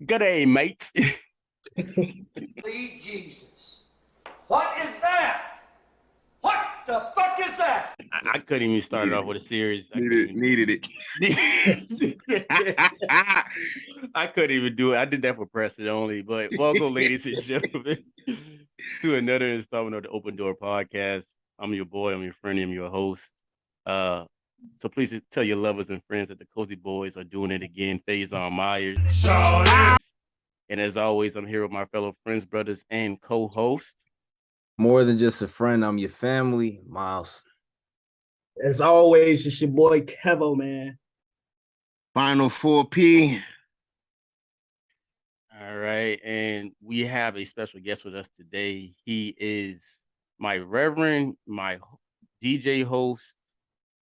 Good day, mates. Lead Jesus. What is that? What the fuck is that? I couldn't even start it off with a series. Needed it. I couldn't even do it. I did that for Preston only. But welcome, ladies and gentlemen, to another installment of the Open Door Podcast. I'm your boy. I'm your friend. I'm your host. So please tell your lovers and friends that the Cozy Boys are doing it again. Phaizon, Myles. And as always, I'm here with my fellow friends, brothers, and co-host. More than just a friend, I'm your family, Myles. As always, it's your boy Kevo, man. Final 4P. All right, and we have a special guest with us today. He is my reverend, my DJ host,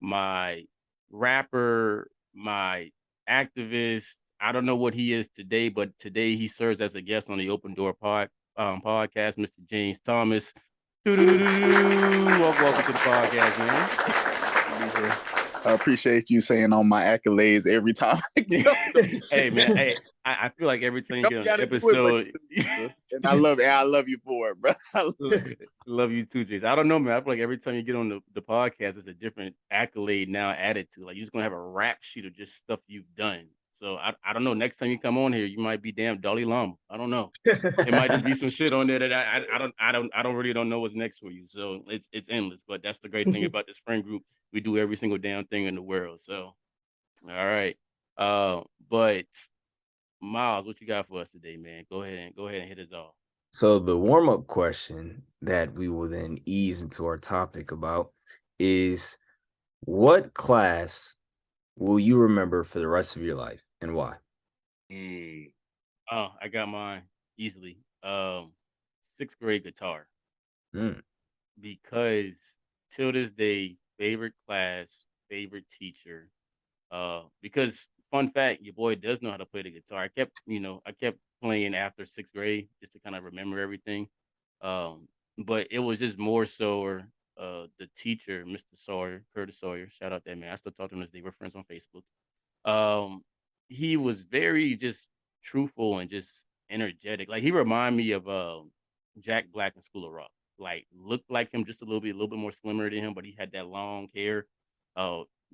my rapper, my activist. I don't know what he is today, but today he serves as a guest on the Open Door podcast, Mr. James Thomas. Welcome to the podcast, man. I appreciate you saying all my accolades every time. Hey, man. Hey, I feel like every time you get on an episode, and I love you for it, bro. Love you too, Jason. I don't know, man. I feel like every time you get on the podcast, it's a different accolade now added to. Like you're just gonna have a rap sheet of just stuff you've done. So I don't know. Next time you come on here, you might be damn Dalai Lama. I don't know. It might just be some shit on there that I don't really know what's next for you. So it's endless. But that's the great thing about this friend group. We do every single damn thing in the world. So all right. But Myles, what you got for us today, man? Go ahead and hit us off. So the warm-up question that we will then ease into our topic about is, what class will you remember for the rest of your life and why? Oh, I got mine easily. 6th grade guitar. Because till this day, favorite class, favorite teacher. Because fun fact, your boy does know how to play the guitar. I kept playing after 6th grade just to kind of remember everything. But it was just more so the teacher, Mr. Sawyer, Curtis Sawyer. Shout out that man. I still talk to him this day. We're friends on Facebook. He was very just truthful and just energetic. Like he reminded me of Jack Black in School of Rock. Like looked like him just a little bit more slimmer than him, but he had that long hair.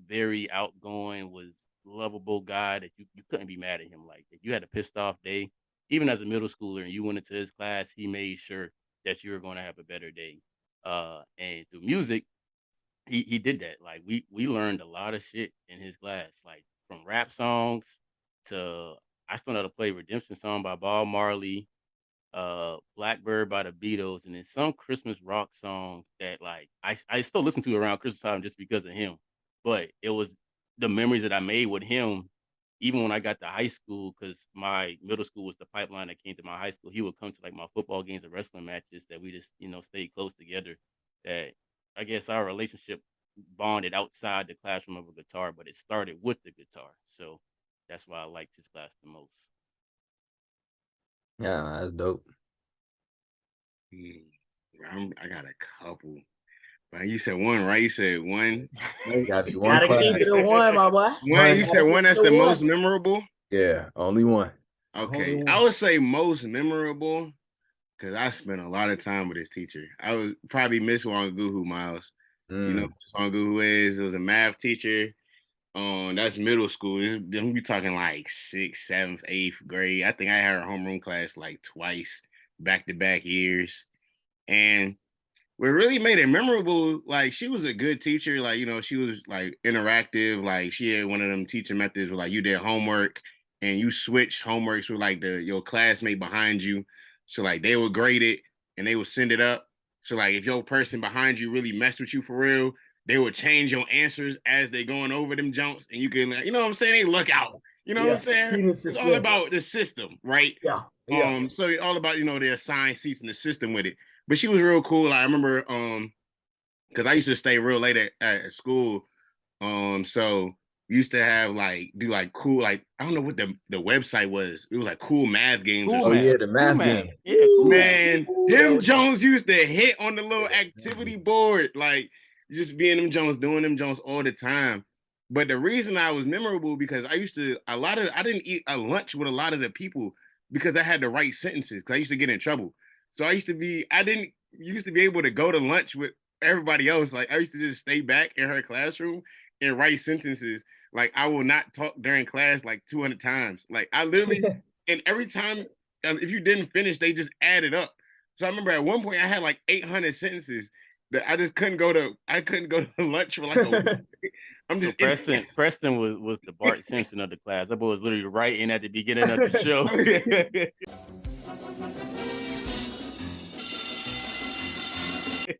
Very outgoing, was lovable guy that you couldn't be mad at him. Like if you had a pissed off day, even as a middle schooler, and you went into his class, he made sure that you were going to have a better day. And through music, he did that. Like we learned a lot of shit in his class, like from rap songs to I still know how to play Redemption Song by Bob Marley, Blackbird by the Beatles, and then some Christmas rock song that like I still listen to around Christmas time just because of him. But it was the memories that I made with him, even when I got to high school, because my middle school was the pipeline that came to my high school. He would come to like my football games and wrestling matches that we just, stayed close together. That I guess our relationship bonded outside the classroom of a guitar, but it started with the guitar. So that's why I liked his class the most. Yeah, that's dope. I got a couple. But you said one, right? You said one. Gotta keep it to one, my boy. One. You said one that's the most memorable? Yeah, only one. Okay. I would say most memorable because I spent a lot of time with this teacher. I would probably miss Wanguhu, Myles. You know what Wanguhu is? It was a math teacher. That's middle school. We talking like 6th, 7th, 8th grade. I think I had her homeroom class like twice, back-to-back years. And what really made it memorable, like she was a good teacher. Like, she was like interactive. Like she had one of them teaching methods where like you did homework and you switched homeworks with like your classmate behind you. So like they would grade it and they would send it up. So like if your person behind you really messed with you for real, they would change your answers as they going over them jumps, and you can, you know what I'm saying? They look out. You know what I'm saying? It's all about the system, right? Yeah. So all about, the assigned seats in the system with it. But she was real cool. I remember, because I used to stay real late at school. So we used to have do cool, I don't know what the website was. It was like cool math games. Yeah, the math game. Yeah, cool man. Them Jones used to hit on the little activity board, like just being them Jones, doing them Jones all the time. But the reason I was memorable because I didn't eat a lunch with a lot of the people because I had to write sentences because I used to get in trouble. So I used to be able to go to lunch with everybody else. Like I used to just stay back in her classroom and write sentences. Like I will not talk during class like 200 times. Like I literally, and every time if you didn't finish, they just added up. So I remember at one point I had like 800 sentences that I just couldn't go to. I couldn't go to lunch for like a week. So Preston was the Bart Simpson of the class. That boy was literally writing at the beginning of the show.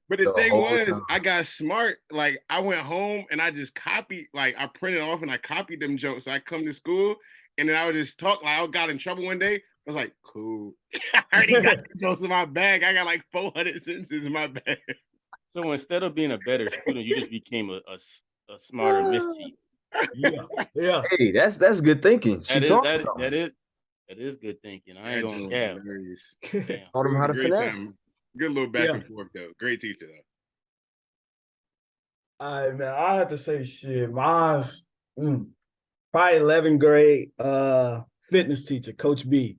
But the thing was, I got smart. Like I went home and I just copied. Like I printed off and I copied them jokes. So I come to school and then I would just talk. Like I got in trouble one day. I was like, cool. I already got the jokes in my bag. I got like 400 sentences in my bag. So instead of being a better student, you just became a smarter mischief. Yeah. Hey, that's good thinking. That is good thinking. I ain't gonna cap. Taught him how to finesse. Good little back and forth though. Great teacher though. All right, man. I have to say shit. Mine's probably 11th grade fitness teacher, Coach B.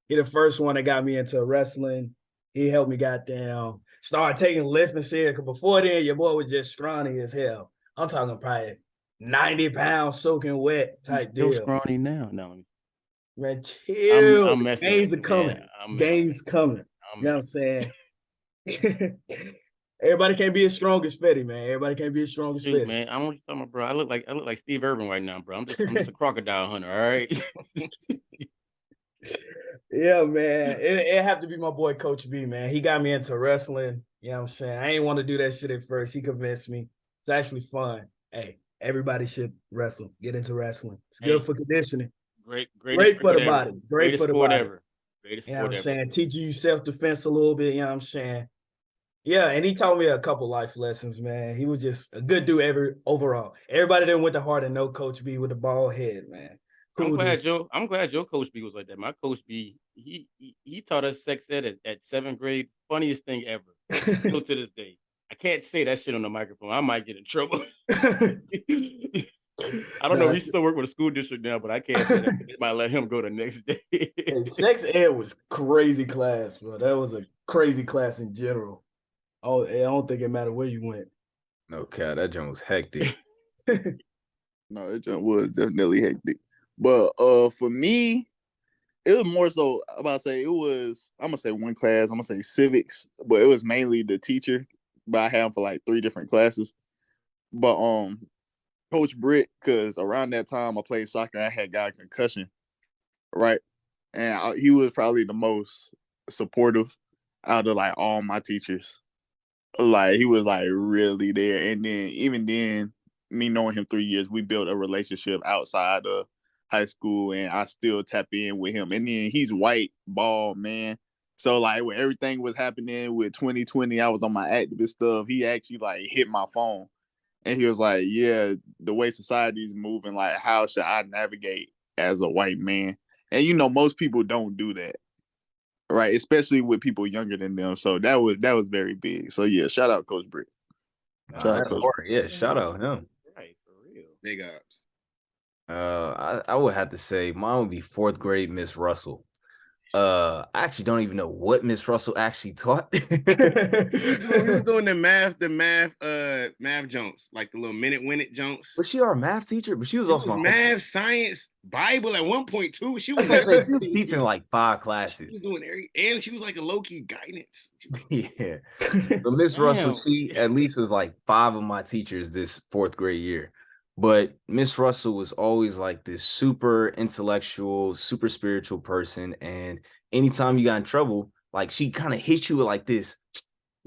He the first one that got me into wrestling. He helped me goddamn start taking lifting serious. Cause before then, your boy was just scrawny as hell. I'm talking probably 90 pounds soaking wet type deal. Still scrawny now. No. Man, chill. I'm messing Games are coming. Games coming. You know what I'm saying? Everybody can't be as strong as Fetty, man. Everybody can't be as strong as Fetty. Man, I'm just talking about, bro. I look like Steve Irwin right now, bro. I'm just a crocodile hunter, all right? Yeah, man. It have to be my boy Coach B, man. He got me into wrestling. You know what I'm saying? I ain't want to do that shit at first. He convinced me. It's actually fun. Hey, everybody should wrestle. Get into wrestling. It's good for conditioning. Great for the body. Great for the body. Greatest you know what I'm ever. saying? Teaching you self-defense a little bit, you know what I'm saying? Yeah, and he taught me a couple life lessons, man. He was just a good dude overall. Everybody that went to Hardin know Coach B with the bald head, man. Cool I'm glad your Coach B was like that. My Coach B, he taught us sex ed at 7th grade. Funniest thing ever. Still to this day. I can't say that shit on the microphone. I might get in trouble. I don't know if he still work with a school district now, but I can't say that. They might let him go the next day. Hey, sex ed was crazy class, bro. That was a crazy class in general. Oh, I don't think it mattered where you went. Okay, that joint was hectic. No, that joint was definitely hectic. But for me, it was more so I'm gonna say one class, I'm gonna say civics, but it was mainly the teacher. But I had him for like 3 different classes. But Coach Britt, because around that time I played soccer, I had got a concussion, right? And he was probably the most supportive out of like all my teachers. Like he was like really there. And then even then, me knowing him 3 years, we built a relationship outside of high school, and I still tap in with him. And then he's white, bald, man. So like when everything was happening with 2020, I was on my activist stuff. He actually like hit my phone. And he was like, yeah, the way society's moving, like, how should I navigate as a white man? And, you know, most people don't do that, right? Especially with people younger than them. So that was very big. So, yeah, shout out Coach Britt. Shout out Coach Britt. Yeah, shout out him. Right, for real. Big ups. I would have to say mine would be 4th grade Miss Russell. I actually don't even know what Miss Russell actually taught. He was doing the math jumps, like the little minute jumps. Was she our math teacher? But she was also math, science, Bible at one point too. She was teaching like 5 classes. She was doing and she was like a low-key guidance. Yeah. But Miss Russell, she at least was like 5 of my teachers this 4th grade year. But Miss Russell was always like this super intellectual, super spiritual person. And anytime you got in trouble, like she kind of hit you with like this,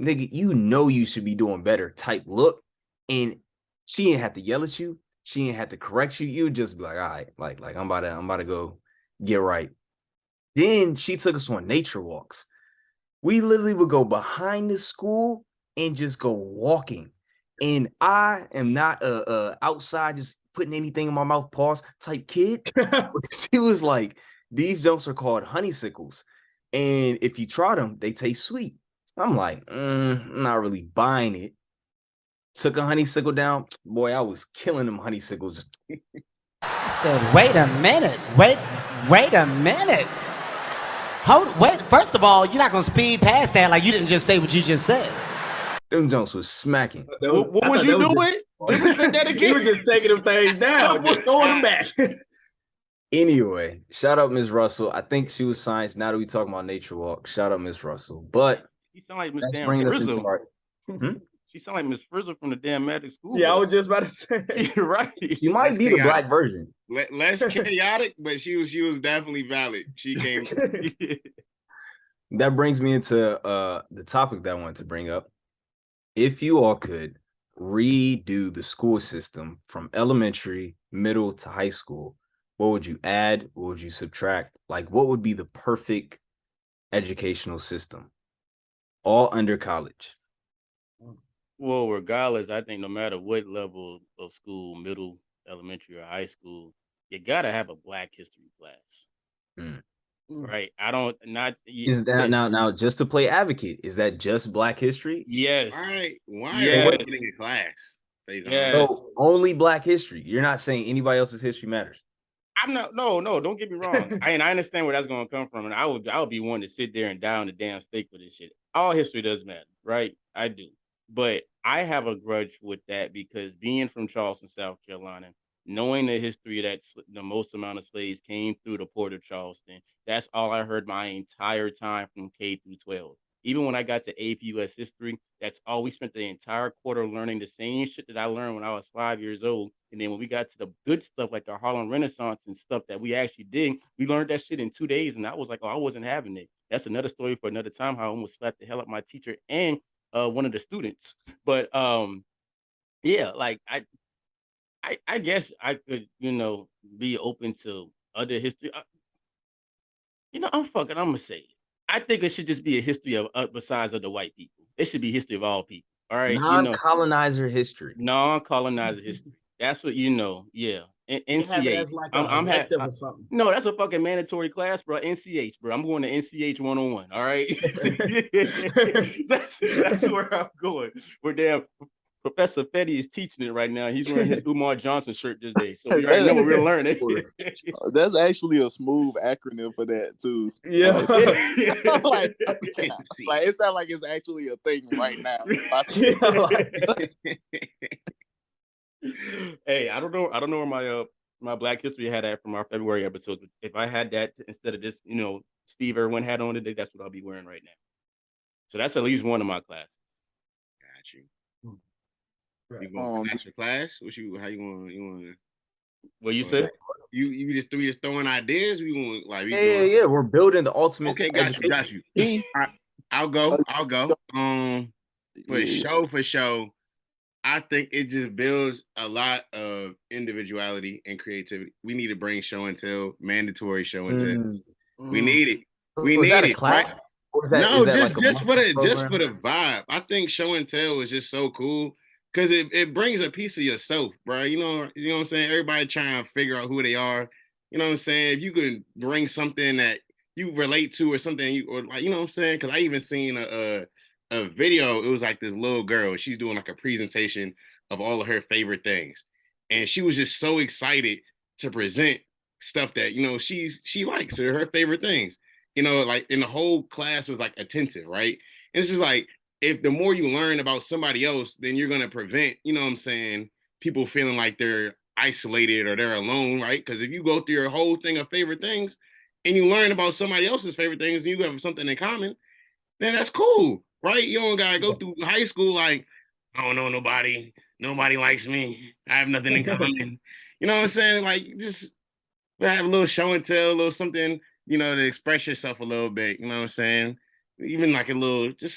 nigga, you know you should be doing better type look. And she didn't have to yell at you. She didn't have to correct you. You would just be like, all right, like I'm about to go get right. Then she took us on nature walks. We literally would go behind the school and just go walking. And I am not outside just putting anything in my mouth, pause type kid. She was like, these jokes are called honeysuckles. And if you try them, they taste sweet. I'm like, I'm not really buying it. Took a honeysuckle down. Boy, I was killing them honeysuckles. I said, wait a minute. Wait a minute. Wait, first of all, you're not gonna speed past that like you didn't just say what you just said. Them Jones was smacking. What was you doing? Demonstrate that He again. was just taking them things down, just throwing them back. Anyway, shout out Ms. Russell. I think she was science. Now that we talking about nature walk, shout out Ms. Russell. But She sound like Miss that's Damn bringing us into Frizzle. our. She sound like Miss Frizzle from the damn Magic School. Yeah, I Bus. was just about to say. You're right. She might be the black version. Less chaotic, but she was definitely valid. She came. That brings me into the topic that I wanted to bring up. If you all could redo the school system from elementary, middle to high school, what would you add? What would you subtract? Like, what would be the perfect educational system? All under college. Well, regardless, I think no matter what level of school, middle, elementary, or high school, you gotta have a Black history class. Right? I don't not Is that now just to play advocate? Is that just Black history? Yes. Why yes. are we getting a class? Phaizon? Yes. So only Black history. You're not saying anybody else's history matters. I'm not. No. Don't get me wrong. I understand where that's going to come from, and I would be one to sit there and die on the damn stake for this shit. All history does matter, right? I do, but I have a grudge with that because being from Charleston, South Carolina, knowing the history that the most amount of slaves came through the port of Charleston, that's all I heard my entire time from K through 12. Even when I got to AP US history, that's all we spent the entire quarter learning the same shit that I learned when I was 5 years old. And then when we got to the good stuff like the Harlem Renaissance and stuff that we actually did, we learned that shit in 2 days. And I was like, oh, I wasn't having it. That's another story for another time, how I almost slapped the hell out of my teacher and one of the students. But yeah, like I guess I could, be open to other history. I'm gonna say it. I think it should just be a history of besides of the white people. It should be history of all people. All right, Non-colonizer history. Non-colonizer history. That's what Yeah. NCH. Like I'm or something. No, that's a fucking mandatory class, bro. NCH, bro. I'm going to NCH 101. All right. that's where I'm going. We're damn. Professor Fetty is teaching it right now. He's wearing his Umar Johnson shirt this day. So we already know what we're learning. That's actually a smooth acronym for that too. Yeah. Like it sounds like it's actually a thing right now. Hey, I don't know where my Black History hat at from our February episode. If I had that instead of this, Steve Irwin hat on today, that's what I'll be wearing right now. So that's at least one of my classes. Got you. You going class for class? How you want? What you say? You just throwing ideas? We want like yeah. We're building the ultimate. Okay, got you. I'll go. For show, I think it just builds a lot of individuality and creativity. We need to bring show and tell, mandatory show and tell. We need it. We need it. Class? Right? Just for the vibe. I think show and tell is just so cool. Because it brings a piece of yourself, bro. You know what I'm saying? Everybody trying to figure out who they are. You know what I'm saying? If you can bring something that you relate to or something, you know what I'm saying? Because I even seen a video. It was like this little girl. She's doing like a presentation of all of her favorite things. And she was just so excited to present stuff that, she likes or her favorite things. Like, and the whole class was like attentive, right? And it's just like, if the more you learn about somebody else, then you're going to prevent, people feeling like they're isolated or they're alone, right? Because if you go through your whole thing of favorite things and you learn about somebody else's favorite things and you have something in common, then that's cool, right? You don't got to go through high school like, I don't know nobody. Nobody likes me. I have nothing in common. You know what I'm saying? Like, just have a little show and tell, a little something, to express yourself a little bit. You know what I'm saying? Even like a little, just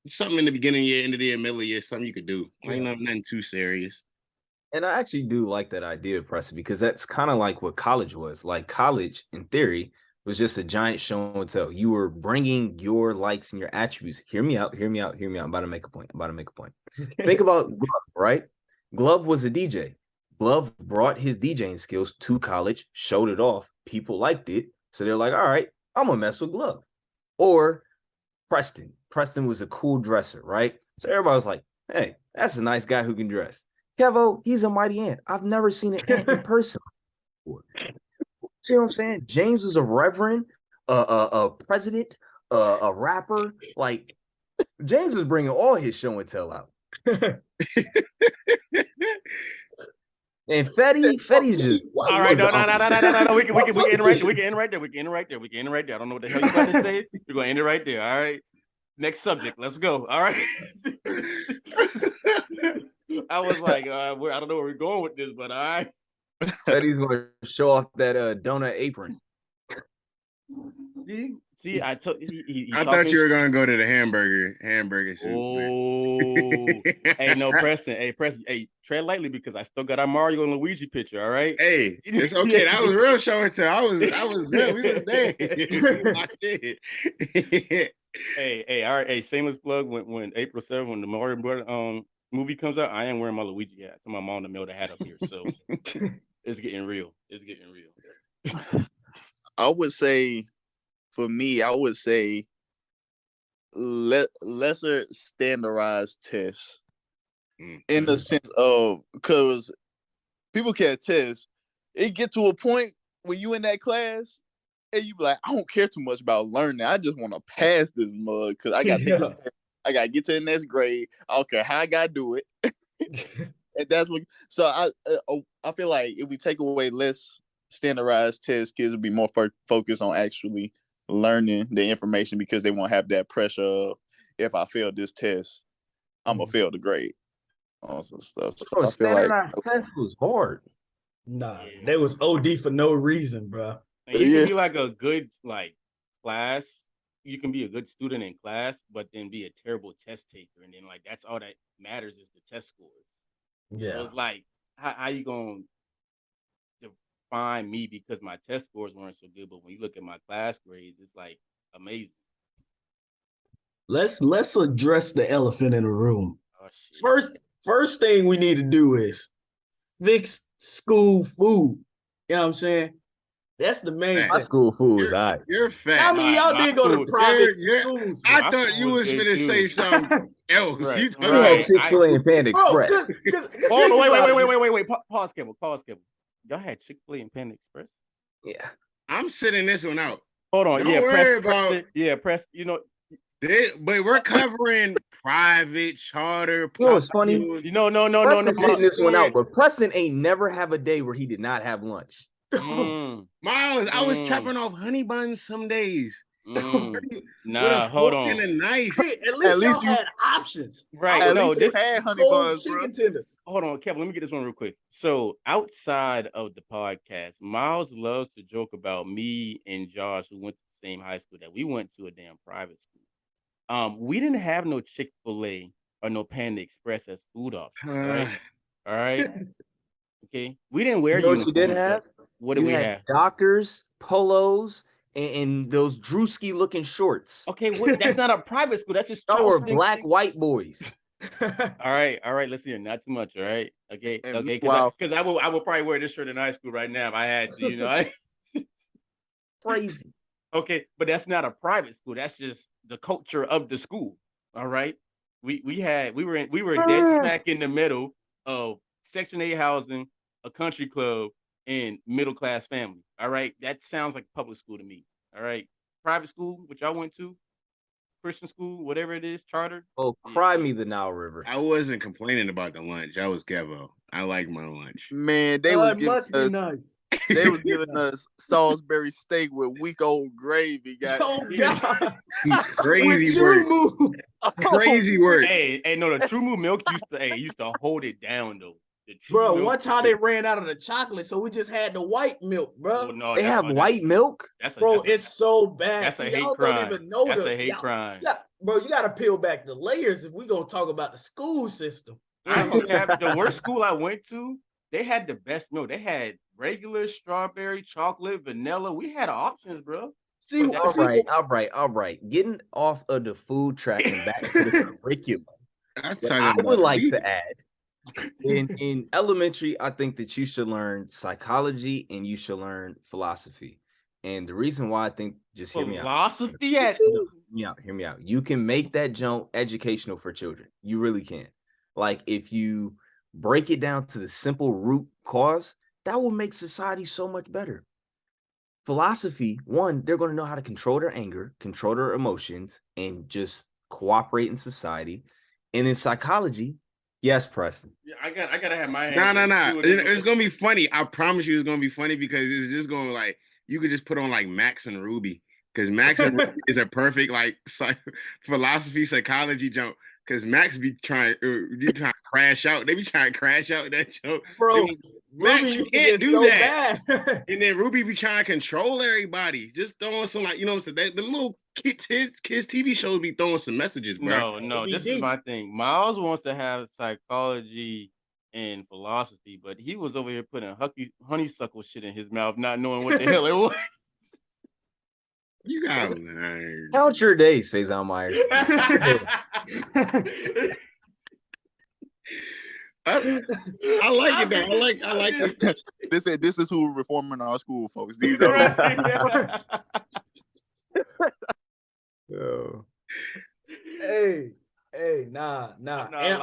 something in the beginning of the year, end of the year, middle of the year, something you could do. Like, nothing too serious. And I actually do like that idea, Preston, because that's kind of like what college was. Like, college, in theory, was just a giant show and tell. You were bringing your likes and your attributes. Hear me out. I'm about to make a point. Think about Glove, right? Glove was a DJ. Glove brought his DJing skills to college, showed it off. People liked it. So they're like, all right, I'm going to mess with Glove. Or Preston. Preston was a cool dresser, right? So everybody was like, hey, that's a nice guy who can dress. Kevo, he's a mighty ant. I've never seen an ant in person before. See what I'm saying? James was a reverend. a president, a rapper. Like James was bringing all his show and tell out. And Fetty's just All right, no. We can end right there. We can end right there. I don't know what the hell you about to say. We're gonna end it right there. All right. Next subject. Let's go. All right. I was like, I don't know where we're going with this, but all right. Fetty's gonna show off that donut apron. See, I told he I thought you were gonna go to the hamburger suit. Oh, hey, no, Preston. Hey, tread lightly because I still got our Mario and Luigi picture. All right. Hey, it's okay. That was real show and tell. I was there. We was there. Hey, all right. Hey, shameless plug. When April 7th, when the Mario movie comes out, I am wearing my Luigi hat. I told my mom to mail the hat up here. So it's getting real. I would say, for me, lesser standardized tests in the sense of, because people can test, it get to a point when you in that class and you be like, I don't care too much about learning. I just want to pass this mug because I got to take this test. I got to get to the next grade. I don't care how I got to do it. And that's what. So I feel like if we take away less standardized tests, kids will be more focused on actually learning the information because they won't have that pressure of, if I fail this test, I'm gonna fail the grade. Also stuff. So Bro, I feel like standardized test was hard. Nah, they was OD for no reason, bro. And you can be like a good class. You can be a good student in class, but then be a terrible test taker, and then that's all that matters is the test scores. Yeah, so it's like how you gonna define me because my test scores weren't so good, but when you look at my class grades, it's like amazing. let's address the elephant in the room. Oh, shit. First thing we need to do is fix school food. You know what I'm saying? That's the main My thing. school food is all right. You're fat. I mean, y'all did go to private schools. I thought you was finna say something else. Right, We had Chick-fil-A and Panda Express. Wait. Pause, Kevo. Y'all had Chick-fil-A and Panda Express? Yeah. I'm sitting this one out. Hold on. Don't worry about press. You know, but we're covering private, charter. You know what's funny? No. Preston sitting this one out, but Preston ain't never have a day where he did not have lunch. Myles, I was chopping off honey buns some days. Nah, hold on. At least y'all had options. Right. At No, least this had honey buns, bro. Tenders. Hold on, Kevin. Let me get this one real quick. So outside of the podcast, Myles loves to joke about me and Josh, who went to the same high school, that we went to a damn private school. We didn't have no Chick-fil-A or no Panda Express as food options. All right. Okay. We didn't wear uniforms. You did have? What did we have? Dockers, polos, and those Drewski looking shorts. Okay, that's not a private school. That's just y'all were black white boys. All right. Let's hear not too much. All right. Okay. Because I would probably wear this shirt in high school right now if I had to. Crazy. Okay, but that's not a private school. That's just the culture of the school. All right. We were dead smack in the middle of Section 8 housing, a country club, and middle class family. All right. That sounds like public school to me. All right. Private school, which I went to, Christian school, whatever it is, charter. Oh, cry me the Nile River. I wasn't complaining about the lunch. I was Kevo. I like my lunch. Man, they was giving us, they was giving us Salisbury steak with week-old gravy. Oh God! Crazy work. Crazy work. Hey, no, the True Moo milk used to hold it down though. Bro, one time they ran out of the chocolate, so we just had the white milk, bro. Oh, no, they have white milk? It's so bad. That's a hate crime. Don't even know that's a hate crime. Yeah, bro, you got to peel back the layers if we going to talk about the school system. The worst school I went to, they had the best milk. They had regular strawberry, chocolate, vanilla. We had options, bro. All right. Getting off of the food track and back to the curriculum. I would like to add, in elementary, I think that you should learn psychology and you should learn philosophy. And the reason why I think, just hear me out. Philosophy? Hear me out. You can make that jump educational for children. You really can. Like, if you break it down to the simple root cause, that will make society so much better. philosophy, one, they're going to know how to control their anger, control their emotions, and just cooperate in society. And then psychology, yes, Preston. Yeah, I gotta have my No, hand no, raised no. too in this one. It's gonna be funny. I promise you, it's gonna be funny because it's just going like you could just put on like Max and Ruby because Max and Ruby is a perfect like philosophy psychology jump. Because Max be trying to crash out. They be trying to crash out that joke. Bro, Max, Ruby you used to can't get do so that. bad. And then Ruby be trying to control everybody. Just throwing some like, you know what I'm saying? The little kids TV shows be throwing some messages, bro. No, this is my thing. Myles wants to have psychology and philosophy, but he was over here putting honeysuckle shit in his mouth, not knowing what the hell it was. You got man. Count your days, Phaizon Myers. I like it though. I like this. This is who we're reforming our school, folks. These are Oh. Hey, nah. And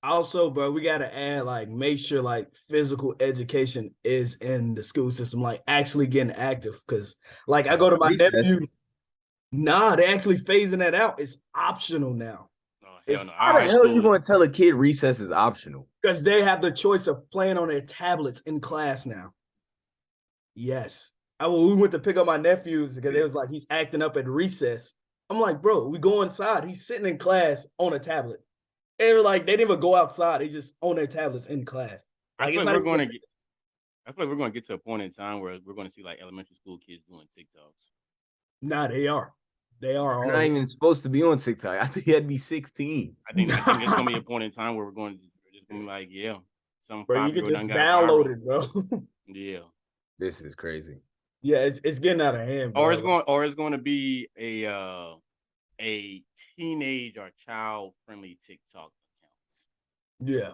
also, bro, we gotta add like make sure like physical education is in the school system, like actually getting active. Cause like I go to my nephew, nah, they actually phasing that out. It's optional now. Hell no. How the hell are you going to tell a kid recess is optional? Because they have the choice of playing on their tablets in class now. Yes. We went to pick up my nephews because it was like he's acting up at recess. I'm like, bro, we go inside. He's sitting in class on a tablet. And they were like, they didn't even go outside. They just on their tablets in class. I feel like we're going to get to a point in time where we're going to see like elementary school kids doing TikToks. Nah, they are. They are. They're not even supposed to be on TikTok. I think he had to be 16. I think it's going to be a point in time where we're just going to be like, yeah, some bro, you can just download it, bro. Yeah. This is crazy. Yeah, it's getting out of hand, bro. Or it's going to be a teenage or child friendly TikTok accounts. Yeah.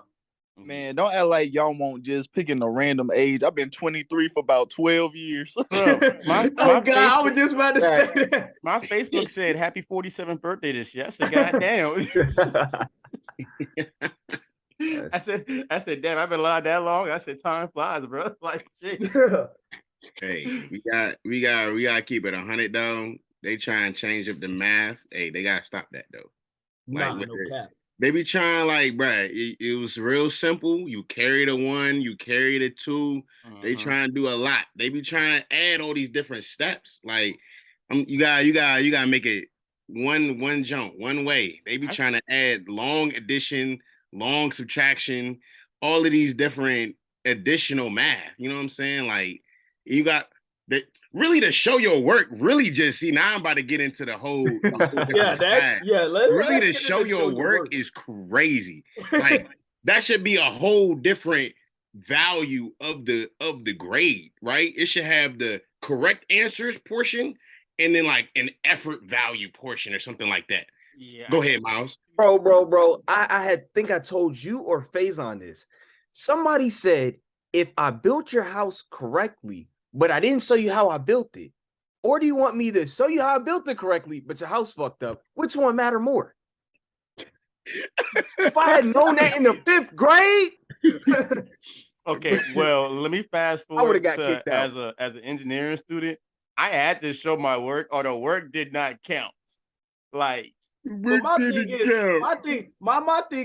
Man, don't act like y'all won't just picking a random age. I've been 23 for about 12 years. My God, I was just about to say that. My Facebook said happy 47th birthday this year. I said, God damn. I said, damn, I've been alive that long. I said, time flies, bro. Like shit. Hey, we gotta keep it 100 though. They try and change up the math. Hey, they gotta stop that though. Like, no cap. They be trying like, bruh, it was real simple. You carry the 1, you carry the 2. They try and do a lot. They be trying to add all these different steps. Like, you gotta make it one jump, one way. They be trying to add long addition, long subtraction, all of these different additional math. You know what I'm saying? Like, you got that really to show your work. Really, just see now I'm about to get into the whole let's to show your work is crazy. Like that should be a whole different value of the grade, right? It should have the correct answers portion and then like an effort value portion or something like that. Yeah. Go ahead, Myles. Bro. I think I told you or Phaizon this. Somebody said if I built your house correctly, but I didn't show you how I built it, or do you want me to show you how I built it correctly, but your house fucked up? Which one matter more? If I had known that in the 5th grade. Okay, well, let me fast forward. I would have got kicked out. As an engineering student, I had to show my work, or the work did not count. Like, but my thing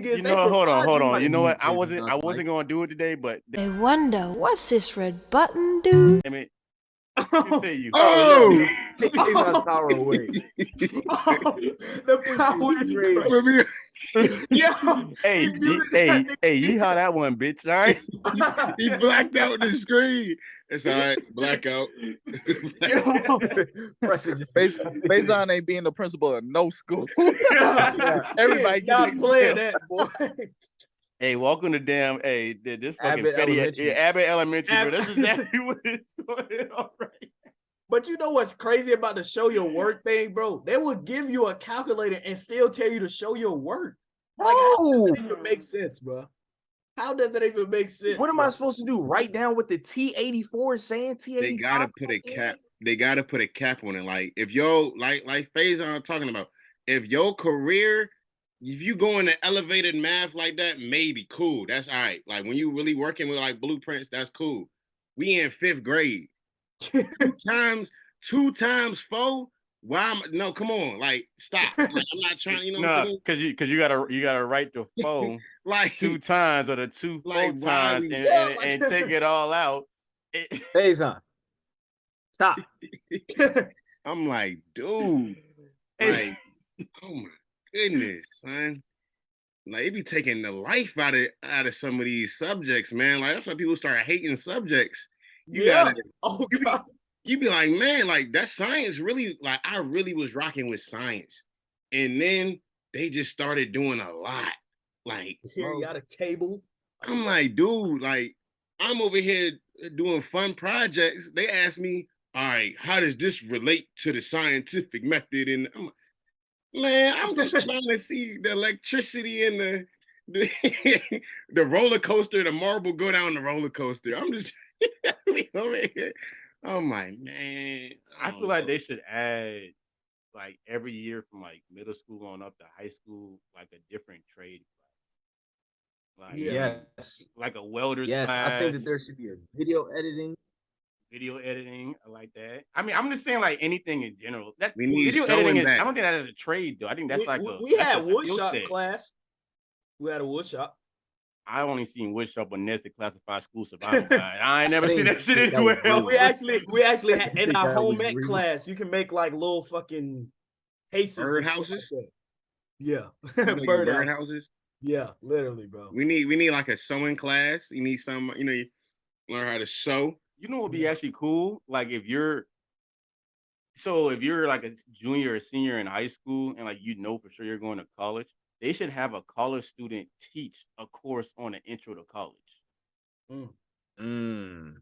is, you know, hold on. You know what? I wasn't gonna do it today, but I wonder what's this red button do? I mean, let me tell you. Take my power away. The power is crazy. Yeah. Hey, yeehaw that one, bitch. All right. He blacked out the screen. It's all right. Blackout. Phaizon ain't being the principal of no school. Everybody not playing that, boy. Hey, welcome to this fucking Abbott Elementary, bro. That's exactly what is going on right now. But you know what's crazy about the show your work thing, bro? They will give you a calculator and still tell you to show your work. Like, how does that even make sense, bro? How does that even make sense? What am I supposed to do? Write down what the T84 is saying? T85? They gotta put a cap. They gotta put a cap on it. Like if like Phaizon talking about, if your career, if you go into elevated math like that, maybe cool. That's all right. Like when you really working with like blueprints, that's cool. We in 5th grade. two times 4. Why no, come on, like stop. Like, I'm not trying, you know what I'm No, saying? because you gotta write the 4 Like 2 times or the 2 like 4 why times we and take it all out. Phaizon, stop. I'm like, dude, like, oh my goodness, man. Like, it be taking the life out of some of these subjects, man. Like, that's why people start hating subjects. You Yeah. gotta, Oh you be, God. you be like, man, like that science really, like, I really was rocking with science, and then they just started doing a lot. Like, Here you got a table. I'm like, dude, like, I'm over here doing fun projects. They ask me, all right, how does this relate to the scientific method? And I'm like, man, I'm just trying to see the electricity and the the roller coaster, the marble go down the roller coaster. I'm just over here. Oh my man. I feel like they should add like every year from like middle school on up to high school, like a different trade class. Like Yes. like a welder's Yes. class. I think that there should be a video editing. Video editing, I like that. I mean, I'm just saying like anything in general. That We need video sewing editing is. back. I don't think that is a trade though. I think that's We that's had a wood skill shop set. class. We had a wood shop. I only seen wood shop on Nestle classified school survival guide. I ain't never seen that shit think that was anywhere else. We actually had in think our that home was ec real. class. You can make like little fucking cases. Bird and shit houses? like that. Yeah, You know, bird bird houses. houses. Yeah, literally, bro. We need like a sewing class. You need some, you learn how to sew. You know what would be actually cool? Like if you're like a junior or senior in high school and like you know for sure you're going to college, they should have a college student teach a course on an intro to college. Mm.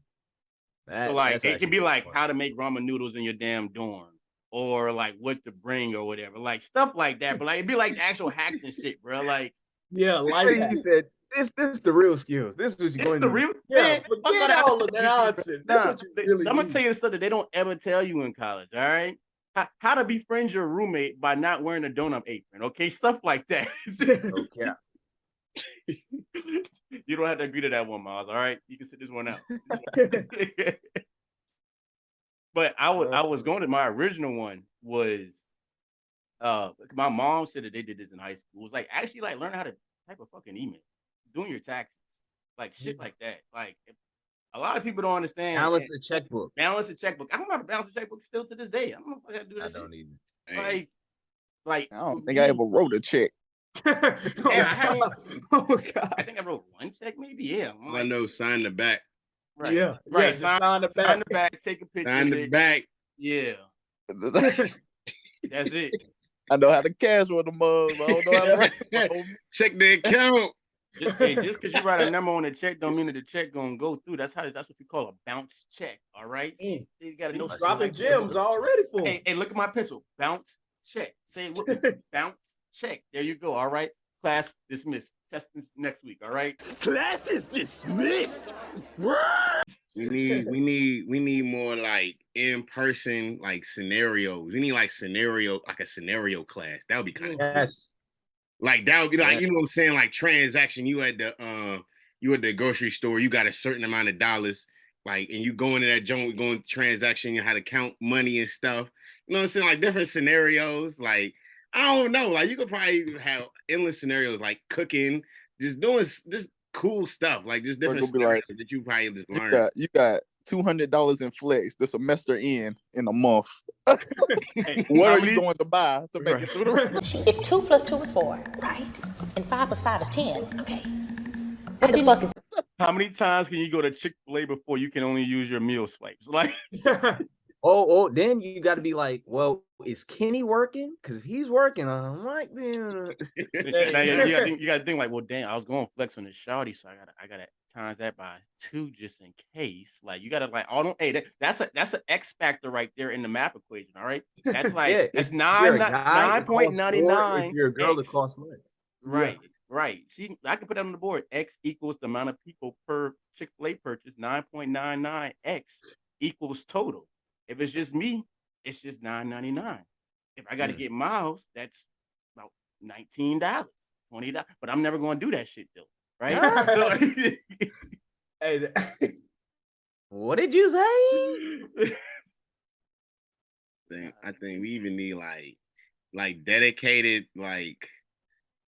So like it can be like how to make ramen noodles in your damn dorm, or like what to bring or whatever, like stuff like that. But like it'd be like actual hacks and shit, bro. Like yeah, like he said, this is the real skills. This is it's going the to real yeah. man. Fuck all Forget that all of other that juicy, bro. nonsense. That's what you really I'm gonna need. tell you the stuff that they don't ever tell you in college. All right, how to befriend your roommate by not wearing a donut apron. Okay, stuff like that. Okay. You don't have to agree to that one, Myles. All right, you can sit this one out. But I was going to my original one was my mom said that they did this in high school. It was like actually like learning how to type a fucking email, doing your taxes, like shit like that. Like a lot of people don't understand. Balance a checkbook. Balance a checkbook. I don't know how to balance a checkbook still to this day. I don't know if I gotta do that. I shit. don't even. Like I don't think I ever wrote a check. I haven't. Oh God. I think I wrote one check, maybe. Yeah. I'm I like, know, sign the back. right. Yeah, Right. yeah, Sign the back. Take a picture. Sign of the it. back. Yeah. That's it. I know how to cash with the mugs, but I don't know how to write. Check the account. Just because you write a number on the check don't mean that the check gonna go through. That's what you call a bounce check. All right. So you gotta know dropping gems already for him. Hey, look at my pencil. Bounce check. Say it with me. Bounce check. There you go. All right. Class dismissed. Testings next week. All right. Class is dismissed. What? We need more like in person like scenarios. We need like a scenario class. That would be kind of Yes. like that would be like, you know what I'm saying? Like transaction. You at the grocery store, you got a certain amount of dollars, like, and you go into that joint, going transaction, you how to count money and stuff. You know what I'm saying? Like different scenarios. Like, I don't know. Like you could probably have endless scenarios like cooking, just doing just cool stuff, like just different scenarios that you probably just learn. You got $200 in flex the semester in a month. What are you going to buy to make it through the rest? If 2 + 2 is 4, right? And 5 + 5 is 10. Okay. What the fuck is? How many times can you go to Chick-fil-A before you can only use your meal swipes? Like, then you got to be like, well, is Kenny working? Because if he's working, I might be. now you got to think like, well, damn, I was going flex on the shawty, so I gotta times that by 2 just in case. Like, you gotta like, that's an X factor right there in the map equation. All right, that's like that's 9.99. If you're a girl, it costs less. Right. Right. See, I can put that on the board. X equals the amount of people per Chick-fil-A purchase. 9.99 X equals total. If it's just me, it's just $9.99. If I got to get Myles, that's about $19, $20. But I'm never going to do that shit though, right? So, Hey, What did you say? I think we even need like dedicated like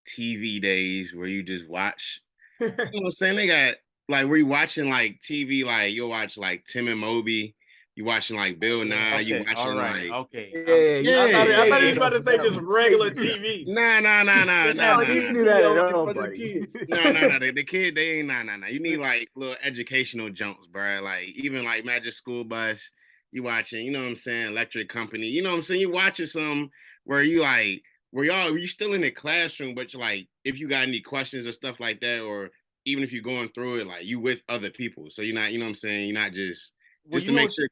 TV days where you just watch. You know what I'm saying? They got like where you watching like TV, like you'll watch like Tim and Moby, you watching like Bill Nye, you Okay, all watching right, like okay. Yeah, I thought he was Hey, about to say just regular TV. nah. Just have You ET do that at on all, for the buddy. kids. No. The kid, they ain't nah. You need like little educational jumps, bro. Like even like Magic School Bus, you watching, you know what I'm saying, Electric Company, you know what I'm saying? You watching some where you like you still in the classroom, but you're like, if you got any questions or stuff like that, or even if you're going through it, like you with other people. So you're not, you know what I'm saying, you're not just Well, to you know, make sure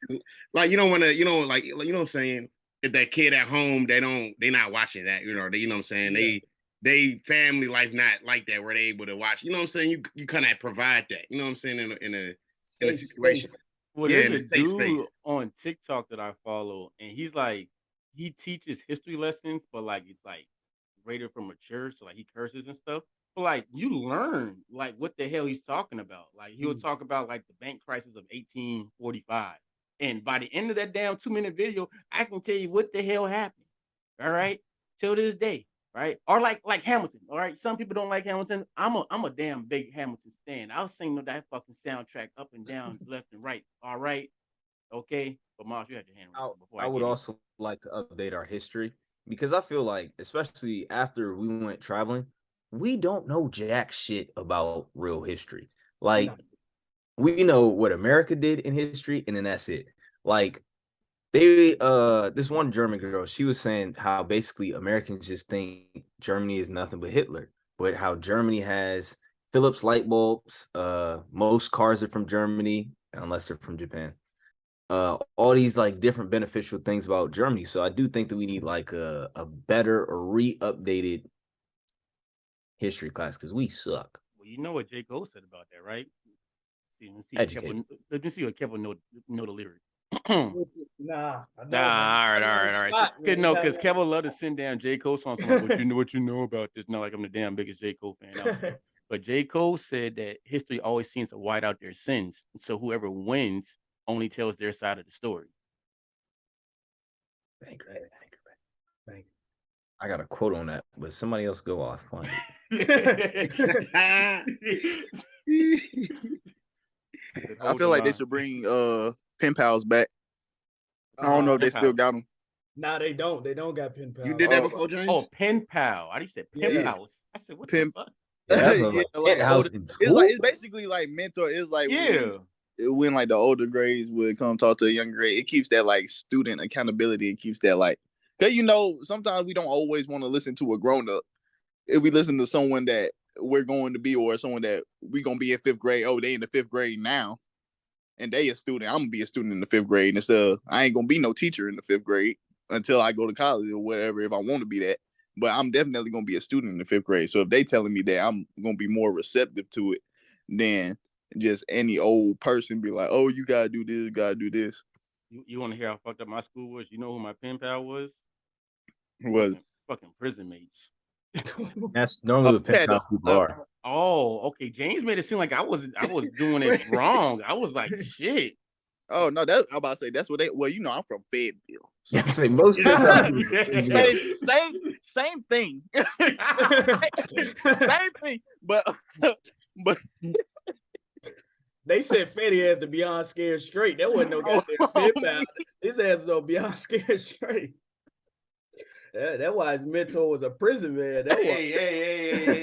like you don't want to, you know, like you know what I'm saying? If that kid at home, they not watching that, you know, you know what I'm saying? Yeah. They family life not like that where they able to watch. You know what I'm saying? You kind of provide that. You know what I'm saying in a Safe situation. space. well, Yeah, there's in a a safe space. dude on TikTok that I follow, and he's like, he teaches history lessons, but like it's like rated for mature, so like he curses and stuff. But like you learn like what the hell he's talking about. Like he'll talk about like the bank crisis of 1845, and by the end of that damn 2 minute video, I can tell you what the hell happened. All right, till this day. Right, or like Hamilton. All right, some people don't like Hamilton. I'm a damn big Hamilton stan. I'll sing that fucking soundtrack up and down, left and right. All right, okay. But Myles, you had your hand raised before I I would get in. also like to update our history because I feel like, especially after we went traveling, we don't know jack shit about real history. Like, we know what America did in history, and then that's it. Like, this one German girl, she was saying how basically Americans just think Germany is nothing but Hitler, but how Germany has Philips light bulbs, most cars are from Germany unless they're from Japan. All these like different beneficial things about Germany. So I do think that we need like a better or re-updated history class because we suck. Well, you know what J. Cole said about that, right? Educated. Let me see what Kevin know the lyric. Nah, I know, Nah, man. all right. Spot, Cause man. no, because Kevin love to send down J. Cole songs. Like, what you know about this? Not like I'm the damn biggest J. Cole fan out there. But J. Cole said that history always seems to white out their sins. So whoever wins only tells their side of the story. Thank you. I got a quote on that, but somebody else go off. I feel like they should bring pen pals back. I don't know if they still got them. Nah, they don't. They don't got pen pals. You did that before, James? Oh, pen pal. I just said pen Yeah. pals. I said, what Pen- the fuck? It's like it's basically like mentor. It's like when like the older grades would come talk to the younger grade. It keeps that like student accountability. It keeps that like, cause you know sometimes we don't always want to listen to a grown up. If we listen to someone that we're going to be or someone that we gonna be in fifth grade, oh they in the fifth grade now, and they a student. I'm gonna be a student in the fifth grade, and so I ain't gonna be no teacher in the fifth grade until I go to college or whatever if I want to be that. But I'm definitely gonna be a student in the fifth grade. So if they telling me that, I'm gonna be more receptive to it than just any old person be like, oh, you gotta do this, gotta do this. You want to hear how fucked up my school was? You know who my pen pal was? Was fucking prison mates. That's normally what pen pal people are. Oh, okay. James made it seem like I was doing it wrong. I was like, shit. Oh no, that I'm about to say that's what they. Well, you know, I'm from Fayetteville. So. Yeah, say most same thing. Same thing. But they said Fetty has to beyond scared straight. That wasn't no goddamn pen pal. His ass was beyond scared straight. That's why his mentor was a prison man. That Hey.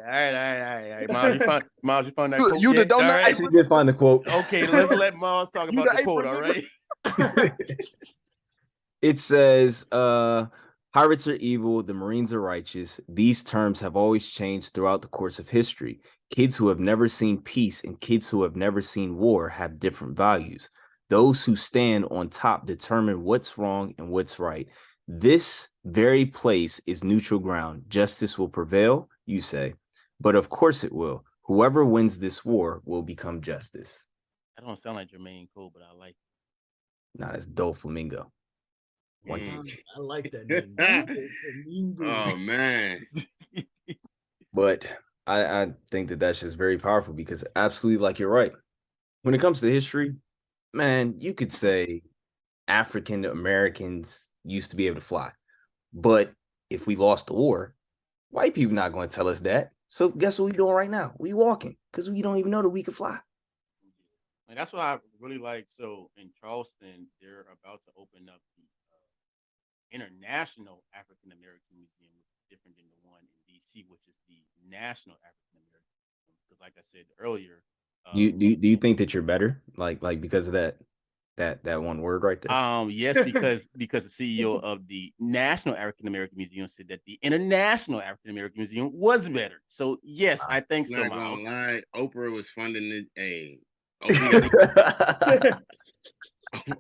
All right. Myles, you found that quote you yet? don't know. I did find the quote. Okay, let's let Myles talk about the quote, all right? It says, pirates are evil, the Marines are righteous. These terms have always changed throughout the course of history. Kids who have never seen peace and kids who have never seen war have different values. Those who stand on top determine what's wrong and what's right. This very place is neutral ground. Justice will prevail, you say. But of course it will. Whoever wins this war will become justice. I don't sound like Jermaine Cole, but I like it. Nah, that's Doflamingo. I like that name. Oh man. But I think that that's just very powerful because absolutely, like you're right. when it comes to history, man, you could say African Americans used to be able to fly. But if we lost the war, white people not going to tell us that. So guess what we doing right now? We walking because we don't even know that we can fly. And that's why I really like. So in Charleston, they're about to open up the International African American Museum, which is different than the one in DC, which is the National African American Museum. Because, like I said earlier, Do you think that you're better? Like because of that one word right there? yes, because the CEO of the National African American Museum said that the International African American Museum was better. So yes, I think so, Not gonna Myles. lie, Oprah was funding it. Hey,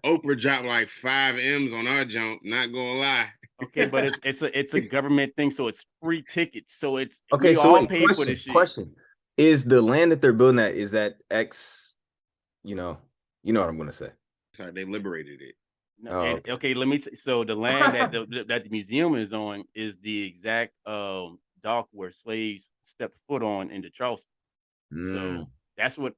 Oprah dropped like 5 M's on our jump. Not gonna lie. Okay, but it's a government thing, so it's free tickets. So it's Okay, we so all wait, pay for this shit. question. Is the land that they're building at, is that X, you know what I'm gonna say? Sorry, they liberated it. No, Oh, and, okay. okay, let me. So the land that the museum is on is the exact dock where slaves stepped foot on into Charleston. So that's what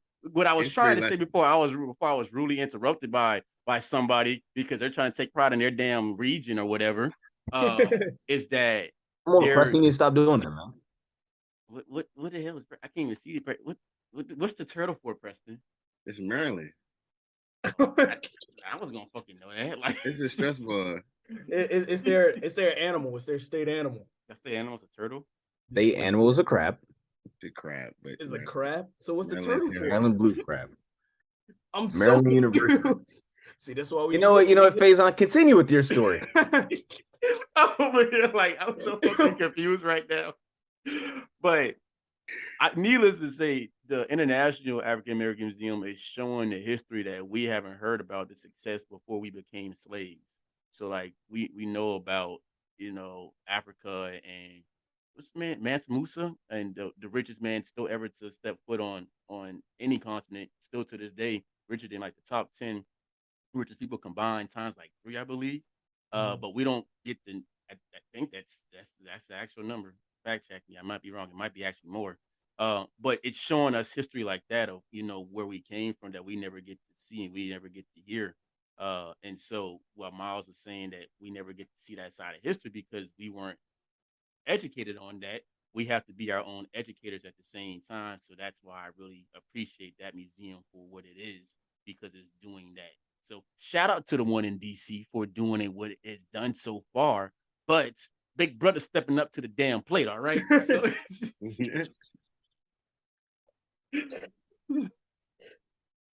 I was trying to say before I was rudely interrupted by somebody because they're trying to take pride in their damn region or whatever. Is that Come on, Preston, you need to stop doing that, man. What the hell is I can't even see it. What's the turtle for, Preston? It's Maryland. I was gonna fucking know that. Like It's a stress ball. It's their animal. It's their state animal. That's the animal's a turtle. They animal is a crab. It's a crab, but It's a crab. So what's the Maryland turtle for? Maryland blue crab. I'm Maryland so University. confused. See, that's why we. You know what, Phaizon, continue with your story. I'm over here like I'm so fucking confused right now. But needless to say, the International African American Museum is showing the history that we haven't heard about the success before we became slaves. So like we know about, Africa and what's the man, Mansa Musa, and the richest man still ever to step foot on any continent, still to this day, richer than like the top 10 richest people combined times like 3, I believe. But we don't get the. I think that's the actual number. Fact check me. I might be wrong. It might be actually more. But it's showing us history like that of where we came from that we never get to see and we never get to hear. And so while Myles was saying that we never get to see that side of history because we weren't educated on that, we have to be our own educators at the same time. So that's why I really appreciate that museum for what it is because it's doing that. So shout out to the one in DC for doing it what it has done so far. But Big Brother stepping up to the damn plate, all right? So,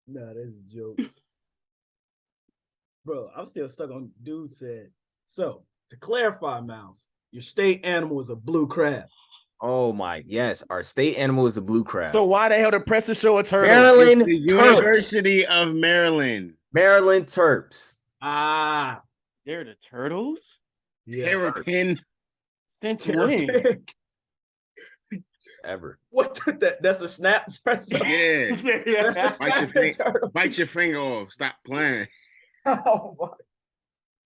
Nah, that's a joke. Bro, I'm still stuck on dude said. So to clarify, Myles, your state animal is a blue crab. Oh my, yes. Our state animal is the blue crab. So why the hell did Preston show a turtle? Maryland the University of Maryland. Maryland Terps. Ah, they're the turtles? yeah. Terrapin. Since when? Ever. What that's a snap. Yeah. That's a snap turtle. Bite your finger off. Stop playing. Oh my.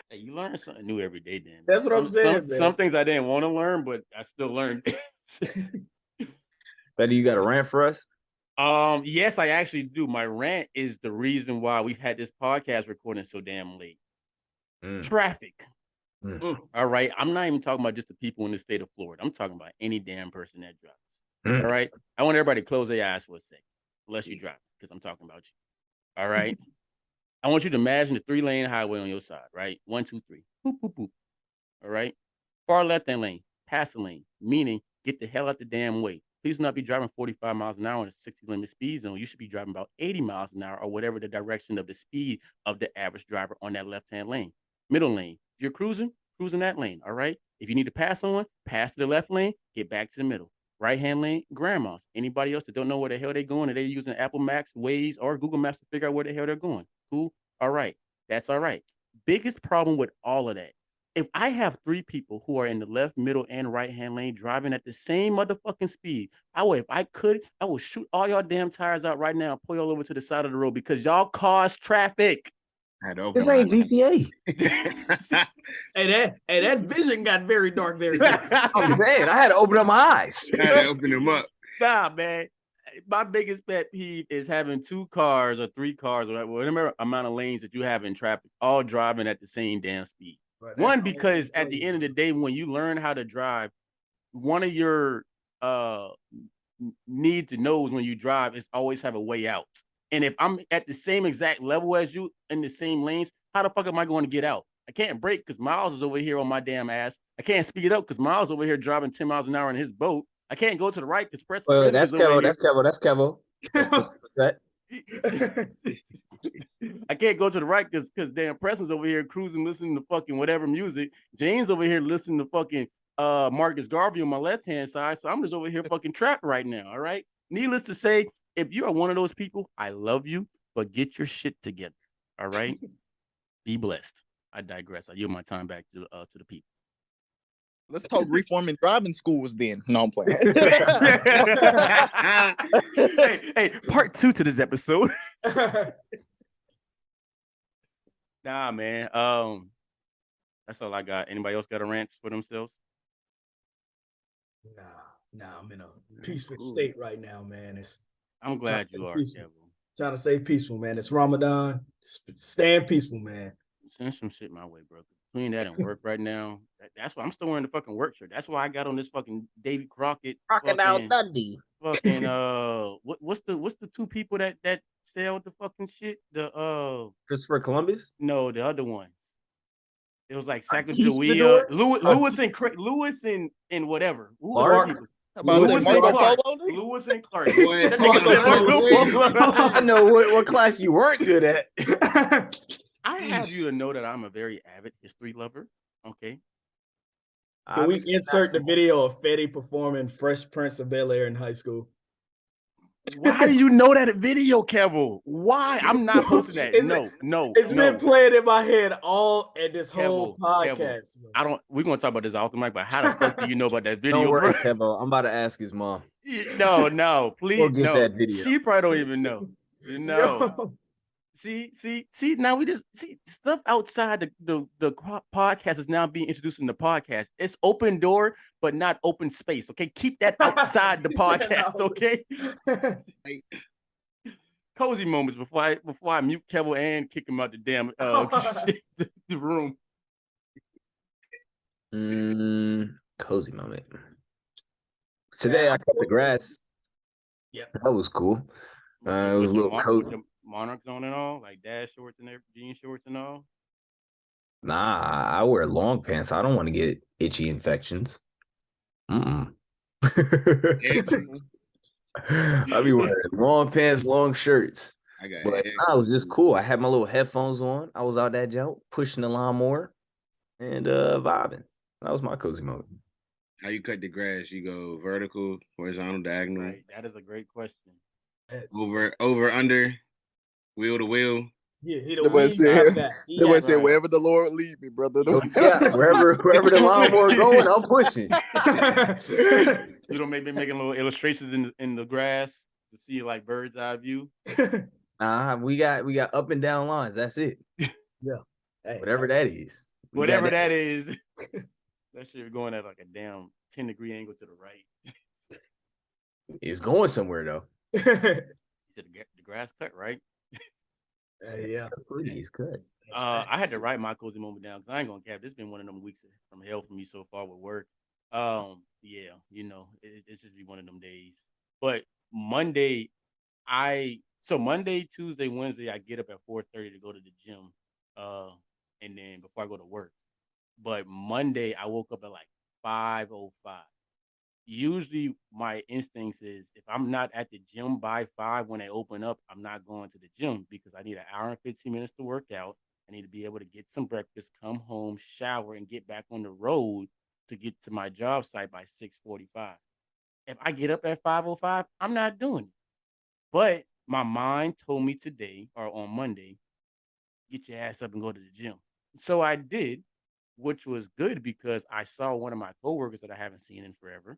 Hey, you learn something new every day, Dan. That's what I'm saying. Some things I didn't want to learn, but I still learned. Betty, you got a rant for us? Yes, I actually do. My rant is the reason why we've had this podcast recording so damn late. Traffic. All right. I'm not even talking about just the people in the state of Florida. I'm talking about any damn person that drives. All right. I want everybody to close their eyes for a second, unless you drive, because I'm talking about you. All right. I want you to imagine the 3-lane highway on your side, right? 1, 2, 3. Boop, boop, boop. All right. Far left-hand lane, passing lane, meaning get the hell out the damn way. Please not be driving 45 miles an hour in a 60 limit speed zone. You should be driving about 80 miles an hour or whatever the direction of the speed of the average driver on that left-hand lane. Middle lane. If you're cruising that lane. All right. If you need to pass to the left lane, get back to the middle. Right-hand lane, grandmas. Anybody else that don't know where the hell they're going, or they're using Apple Maps, Waze, or Google Maps to figure out where the hell they're going. Cool. All right. That's all right. Biggest problem with all of that. If I have 3 people who are in the left, middle, and right-hand lane driving at the same motherfucking speed, I will shoot all y'all damn tires out right now and pull y'all over to the side of the road because y'all cause traffic. This ain't GTA. Hey, that vision got very dark very fast. I'm saying, I had to open up my eyes. I had to open them up. Nah, man. my biggest pet peeve is having 2 cars or 3 cars or whatever amount of lanes that you have in traffic, all driving at the same damn speed. Bro, that's One, always because at the crazy. end of the day, when you learn how to drive, one of your need to know when you drive is always have a way out. And if I'm at the same exact level as you in the same lanes, how the fuck am I going to get out? I can't brake because Myles is over here on my damn ass. I can't speed up because Myles over here driving 10 miles an hour in his boat. I can't go to the right because Preston Wait, Civic that's is over Kevo. here. That's Kevo. What's that? I can't go to the right because damn Preston's over here cruising, listening to fucking whatever music. James over here listening to fucking Marcus Garvey on my left hand side. So I'm just over here fucking trapped right now. All right. Needless to say, if you are one of those people, I love you, but get your shit together. All right. Be blessed. I digress. I yield my time back to the people. Let's talk reforming driving schools then. No, I'm playing. hey, part 2 to this episode. Nah, man. That's all I got. Anybody else got a rant for themselves? Nah, I'm in a peaceful state right now, man. I'm glad you are, Kevo. Trying to stay peaceful, man. It's Ramadan. Staying peaceful, man. Send some shit my way, bro. Between that and work right now, that's why I'm still wearing the fucking work shirt. That's why I got on this fucking Davy Crockett Crocodile Dundee. fucking what's the 2 people that sell the fucking shit? The Christopher Columbus? No, the other ones. It was like Sacagawea, Lewis and whatever. Who was the people? Lewis and Clark. Lewis and Clark. I know what class you weren't good at. I have you to know that I'm a very avid history lover. Okay. Can we insert the video of Fetty performing Fresh Prince of Bel-Air in high school? Why do you know that video, Kevo? Why? I'm not posting that. No. It's been playing in my head all at this whole podcast. Kevo. We're gonna talk about this off the mic, but how the fuck do you know about that video? Don't worry, Kevo. I'm about to ask his mom. No, please. We'll get that video. She probably don't even know. No. See, now we just see stuff outside the podcast is now being introduced in the podcast. It's open door, but not open space. Okay, keep that outside the podcast. Okay. Cozy moments before I mute Kevo and kick him out the damn the room. Cozy moment. Today I cut the grass. Yep, that was cool. It was a little coat. Monarchs on and all, like dad shorts and their jean shorts and all. Nah, I wear long pants. I don't want to get itchy infections. I be wearing long pants, long shirts. But I was just cool. I had my little headphones on. I was out that jump, pushing the lawnmower and vibing. That was my cozy moment. How you cut the grass? You go vertical, horizontal, diagonal? Right. That is a great question. Over, under, wheel to wheel. Yeah, he said, wherever the Lord lead me, brother. Yeah, wherever the lawnmower going, I'm pushing. You don't maybe making little illustrations in the grass to see like bird's eye view. We got up and down lines. That's it. Yeah. Hey, whatever that is. Whatever that is. That shit going at like a damn 10-degree angle to the right. It's going somewhere though. You said the grass cut, right? Yeah. Please cut. I had to write my cozy moment down because I ain't gonna cap. This has been one of them weeks from hell for me so far with work. Yeah, it's just be one of them days. But Monday, Monday, Tuesday, Wednesday, I get up at 4:30 to go to the gym. And then before I go to work. But Monday, I woke up at like 5:05. Usually my instincts is if I'm not at the gym by 5 when they open up, I'm not going to the gym because I need an hour and 15 minutes to work out. I need to be able to get some breakfast, come home, shower, and get back on the road to get to my job site by 6:45. If I get up at 5:05, I'm not doing it. But my mind told me today or on Monday, get your ass up and go to the gym. So I did, which was good because I saw one of my coworkers that I haven't seen in forever.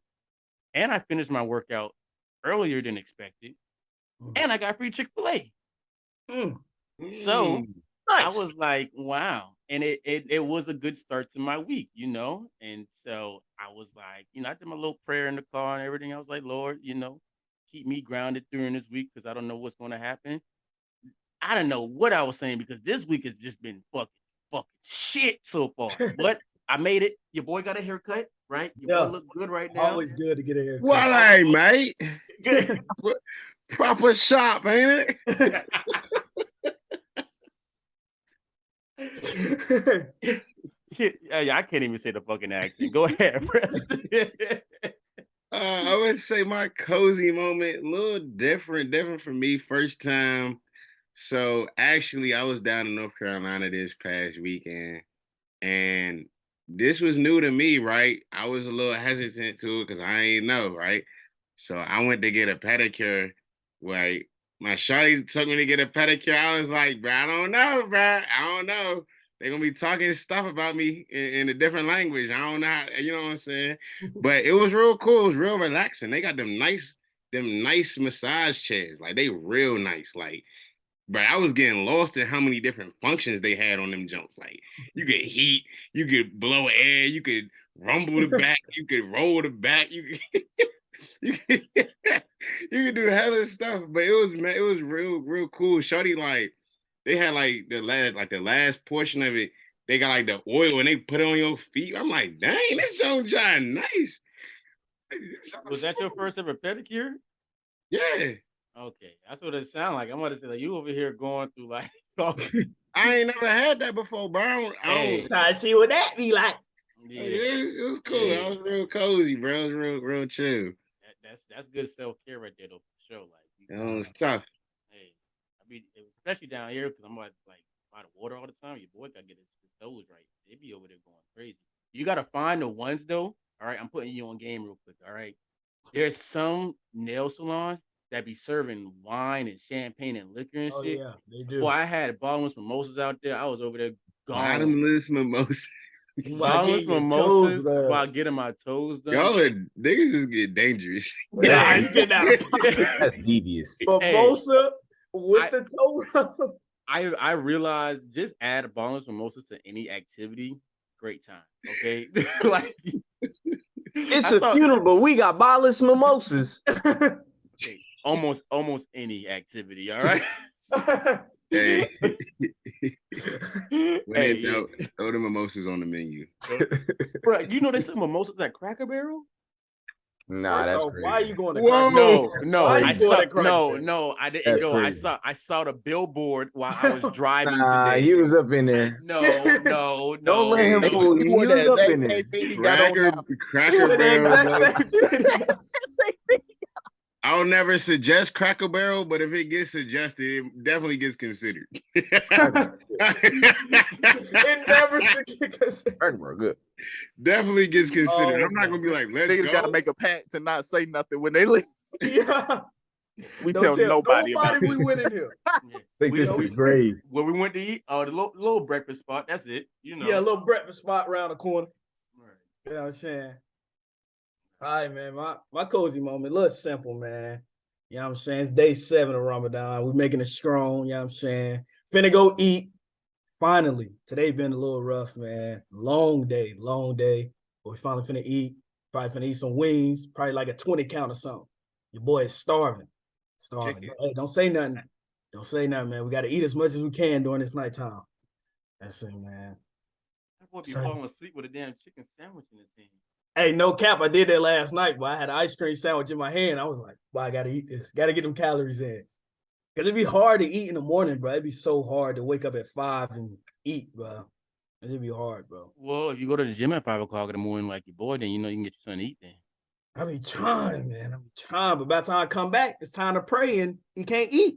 And I finished my workout earlier than expected. And I got free Chick-fil-A. So nice. I was like, wow. And it was a good start to my week, And so I was like, I did my little prayer in the car and everything. I was like, Lord, keep me grounded during this week because I don't know what's going to happen. I don't know what I was saying because this week has just been fucking shit so far. But I made it. Your boy got a haircut, right? Your boy look good right now. Always good to get a haircut. Well, hey, mate. Proper shop, ain't it? Shit, I can't even say the fucking accent. Go ahead, Preston. I would say my cozy moment, a little different for me. First time. So actually, I was down in North Carolina this past weekend, and this was new to me, right? I was a little hesitant to it because I ain't know, right? So I went to get a pedicure. Right, my shawty took me to get a pedicure. I was like, bro, I don't know, bro. I don't know. They're gonna be talking stuff about me in a different language. I don't know how, you know what I'm saying? But it was real cool. It was real relaxing. They got them nice massage chairs. Like they real nice. Like, bro, I was getting lost in how many different functions they had on them jumps. Like you could heat, you could blow air, you could rumble the back, you could roll the back, you could you could do hella stuff. But it was real cool. Shorty, like they had like the last portion of it, they got like the oil and they put it on your feet. I'm like, dang, this joint John nice. Was that your first ever pedicure? Yeah. Okay, that's what it sounded like. I'm about to say like you over here going through like. I ain't never had that before, bro. I see what that be like. Yeah, it was cool. Yeah. I was real cozy, bro. It was real chill. That's good self-care right there, though, for sure. Like, it was tough. Hey, I mean, especially down here because I'm like by the water all the time. Your boy gotta get his toes right. They be over there going crazy. You gotta find the ones though. All right, I'm putting you on game real quick. All right, there's some nail salons that be serving wine and champagne and liquor and shit. Yeah, they do. Boy, I had bottomless mimosas out there. I was over there gone. Bottomless mimosas. Bottomless mimosas while getting my toes done. Y'all are niggas just get dangerous. Yeah, it's getting out of pocket. That's devious. Mimosa with the toe rub. I realized just add bottomless mimosas to any activity, great time. Okay, like it's a funeral, but we got bottomless mimosas. Okay, almost any activity. All right. Hey, hey, throw the mimosas on the menu. Bro, you know they sell mimosas at Cracker Barrel? Nah, that's crazy. Why are you going to Cracker Barrel? No, I didn't that's go. Crazy. I saw the billboard while I was driving today. He was up in there. No. Don't let him fool you. He was up in there. Cracker Barrel. I'll never suggest Cracker Barrel, but if it gets suggested, it definitely gets considered. It never gets considered. Cracker Barrel, good. Definitely gets considered. I'm not gonna be like, let's Niggas go. gotta make a pact to not say nothing when they leave. Yeah. We tell nobody about we went in here. Take this to the grave. Where we went to eat, the little breakfast spot. That's it. You know. Yeah, a little breakfast spot around the corner. Right. You know what I'm saying? All right, man. My cozy moment, a little simple, man. You know what I'm saying? It's day 7 of Ramadan. We're making it strong, you know what I'm saying? Finna go eat. Finally. Today been a little rough, man. Long day. But we finally finna eat. Probably finna eat some wings. Probably like a 20 count or something. Your boy is starving. Hey, don't say nothing. Don't say nothing, man. We got to eat as much as we can during this nighttime. That's it, man. That boy be falling asleep with a damn chicken sandwich in his hand. Hey, no cap. I did that last night, but I had an ice cream sandwich in my hand. I was like, well, I got to eat this. Got to get them calories in. Because it'd be hard to eat in the morning, bro. It'd be so hard to wake up at 5 and eat, bro. It'd be hard, bro. Well, if you go to the gym at 5 o'clock in the morning like your boy, then you know you can get your son to eat then. I be trying, man. But by the time I come back, it's time to pray and you can't eat.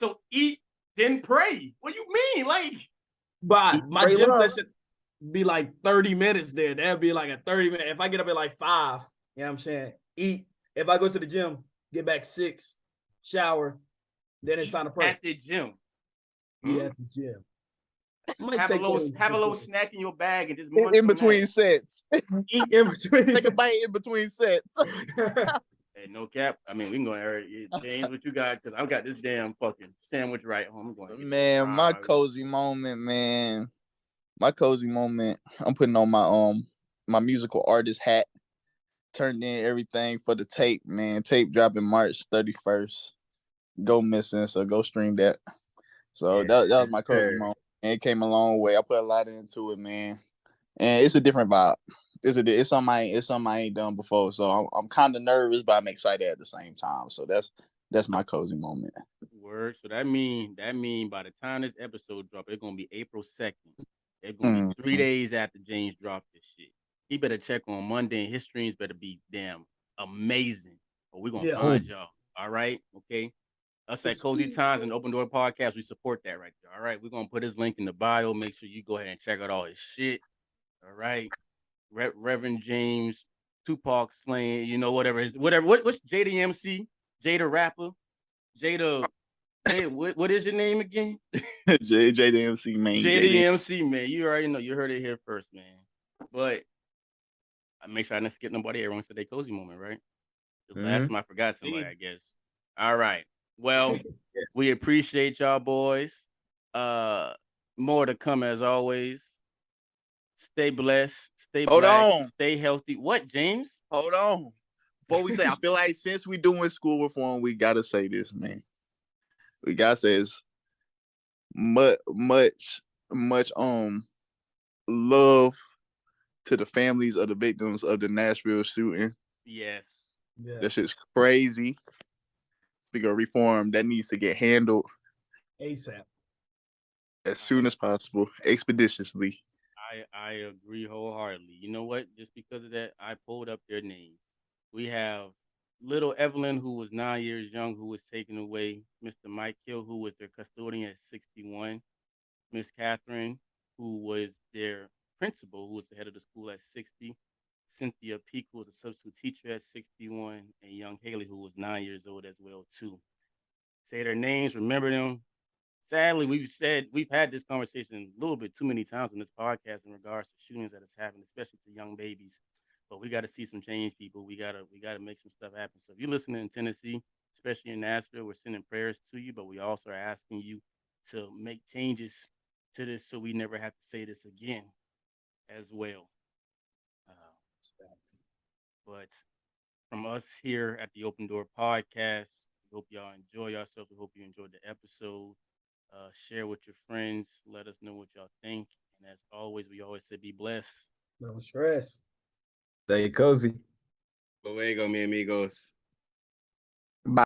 So eat, then pray. What do you mean? Like, but my gym session be like 30 minutes there. That'd be like a 30-minute. If I get up at like 5, you know what I'm saying? Eat. If I go to the gym, get back 6, shower, then it's time to pray. At the gym. Eat at the gym. Have a little snack in your bag and just in between sets. Eat in between. Take a bite in between sets. Hey, no cap. I mean, we can go and change what you got because I've got this damn fucking sandwich right home. I'm going. Man, my cozy moment, man. My cozy moment. I'm putting on my my musical artist hat. turned in everything for the tape, man. Tape dropping March 31st. Go missing, so go stream that. So that was my cozy moment. And it came a long way. I put a lot into it, man. And it's a different vibe. It's something I ain't done before. So I'm kind of nervous, but I'm excited at the same time. So that's my cozy moment. Word. So that mean by the time this episode drop, it's gonna be April 2nd. It's gonna be 3 days after James dropped this shit. He better check on Monday, and his streams better be damn amazing. Or we're gonna find y'all. All right, okay. Us at Cozy Times and Open Door Podcast, we support that right there. All right, we're gonna put his link in the bio. Make sure you go ahead and check out all his shit. All right, Reverend James, Tupac slaying, you know, whatever. What's JayDaEmcee, Jay the rapper, what is your name again? JayDaEmcee, man. JayDaEmcee, man. You already know. You heard it here first, man. But I make sure I didn't skip nobody. Everyone said they cozy moment, right? Last time I forgot somebody, I guess. All right. Well, we appreciate y'all, boys. More to come as always. Stay blessed. Stay black. Stay healthy. What, James? Hold on. Before we say, I feel like since we doing school reform, we gotta say this, man. We gotta say it's much love to the families of the victims of the Nashville shooting. Yes. Yeah. That shit's crazy. Speaking of reform, that needs to get handled ASAP. as soon as possible, expeditiously. I agree wholeheartedly. You know what? Just because of that, I pulled up their names. We have little Evelyn, who was 9 years young, who was taken away. Mr. Mike Hill, who was their custodian at 61. Miss Catherine, who was their principal, who was the head of the school at 60. Cynthia Peak, who was a substitute teacher at 61. And young Haley, who was 9 years old as well, too. Say their names, remember them. Sadly, we've had this conversation a little bit too many times on this podcast in regards to shootings that has happened, especially to young babies. But we got to see some change, people. We gotta make some stuff happen. So if you're listening in Tennessee, especially in Nashville, we're sending prayers to you, but we also are asking you to make changes to this so we never have to say this again as well. But from us here at the Open Door Podcast, we hope y'all enjoy yourselves. We hope you enjoyed the episode. Share with your friends. Let us know what y'all think. And as always, we always say be blessed. No stress. Stay cozy. Luego, mi amigos.